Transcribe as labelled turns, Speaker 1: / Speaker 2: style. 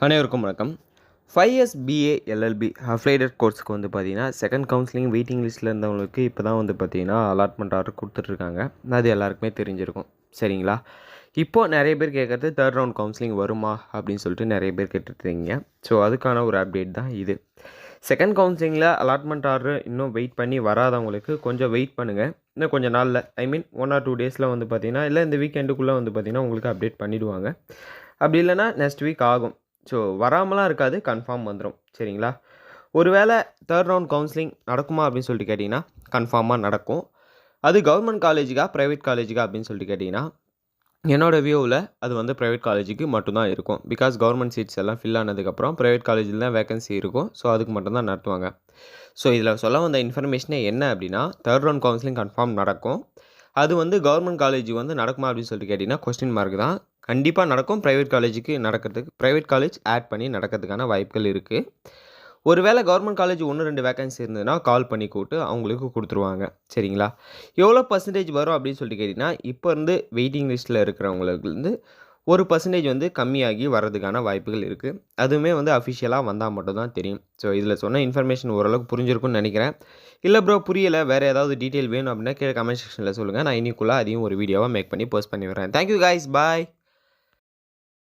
Speaker 1: அனைவருக்கும் வணக்கம். 5 years BA LLB affiliated கோர்ஸுக்கு வந்து பார்த்தீங்கன்னா செகண்ட் கவுன்சிலிங் வெயிட்டிங் லிஸ்ட்டில் இருந்தவங்களுக்கு இப்போ தான் வந்து பார்த்தீங்கன்னா அலாட்மெண்ட் ஆர்டர் கொடுத்துட்ருக்காங்க. அது எல்லாருக்குமே தெரிஞ்சிருக்கும், சரிங்களா? இப்போது நிறைய பேர் கேட்குறது தேர்ட் ரவுண்ட் கவுன்சிலிங் வருமா அப்படின்னு சொல்லிட்டு நிறைய பேர் கேட்டுட்ருக்கீங்க. ஸோ அதுக்கான ஒரு அப்டேட் தான் இது. செகண்ட் கவுன்சிலிங்கில் அலாட்மெண்ட் ஆர்டர் இன்னும் வெயிட் பண்ணி வராதவங்களுக்கு கொஞ்சம் வெயிட் பண்ணுங்கள். இன்னும் கொஞ்சம் நாளில் ஒன் ஆர் 2 டேஸில் வந்து பார்த்தீங்கன்னா இல்லை இந்த வீக்கெண்டுக்குள்ளே வந்து பார்த்தீங்கன்னா உங்களுக்கு அப்டேட் பண்ணிவிடுவாங்க. அப்படி இல்லைனா நெக்ஸ்ட் வீக் ஆகும். ஸோ வராமலாம் இருக்காது, கன்ஃபார்ம் வந்துடும், சரிங்களா? ஒருவேளை தேர்ட் ரவுண்ட் கவுன்சிலிங் நடக்குமா அப்படின்னு சொல்லிட்டு கேட்டிங்கன்னா கன்ஃபார்மாக நடக்கும். அது கவர்மெண்ட் காலேஜுக்கா ப்ரைவேட் காலேஜுக்கா அப்படின்னு சொல்லிட்டு கேட்டிங்கன்னா என்னோடய வியூவில் அது வந்து ப்ரைவேட் காலேஜுக்கு மட்டும்தான் இருக்கும். பிகாஸ் கவர்மெண்ட் சீட்ஸ் எல்லாம் ஃபில் ஆனதுக்கப்புறம் ப்ரைவேட் காலேஜில் தான் வேகன்சி இருக்கும். ஸோ அதுக்கு மட்டும்தான் நடத்துவாங்க. ஸோ இதில் சொல்ல வந்த இன்ஃபர்மேஷனே என்ன அப்படின்னா தேர்ட் ரவுண்ட் கவுன்சிலிங் கன்ஃபார்ம் நடக்கும். அது வந்து கவர்மெண்ட் காலேஜ் வந்து நடக்குமா அப்படின்னு சொல்லிட்டு கேட்டிங்கன்னா கொஸ்டின் மார்க் தான். கண்டிப்பாக நடக்கும். ப்ரைவேட் காலேஜுக்கு நடக்கிறதுக்கு ப்ரைவேட் காலேஜ் ஆட் பண்ணி நடக்கிறதுக்கான வாய்ப்புகள் இருக்குது. ஒருவேளை கவர்மெண்ட் காலேஜ் 1-2 வேகன்சி இருந்ததுன்னா கால் பண்ணி கூப்பிட்டு அவங்களுக்கு கொடுத்துருவாங்க, சரிங்களா? எவ்வளோ பர்சன்டேஜ் வரும் அப்படின்னு சொல்லிட்டு கேட்டிங்கன்னா இப்போ இருந்து வெயிட்டிங் லிஸ்ட்டில் இருக்கிறவங்களுக்கு வந்து 1% வந்து கம்மியாகி வர்றதுக்கான வாய்ப்புகள் இருக்குது. அதுவுமே வந்து அஃபிஷியலாக வந்தால் மட்டும் தான் தெரியும். ஸோ இதில் சொன்ன இன்ஃபர்மேஷன் ஓரளவுக்கு புரிஞ்சிருக்கும்னு நினைக்கிறேன். இல்லை ப்ரோ புரியலை, வேறு ஏதாவது டீட்டெயில் வேணும் அப்படின்னா கீழே கமெண்ட் செக்ஷனில் சொல்லுங்கள். நான் இன்னைக்குள்ளே அதையும் ஒரு வீடியோவாக மேக் பண்ணி போஸ்ட் பண்ணி வரேன். தேங்க்யூ கைஸ், பாய்.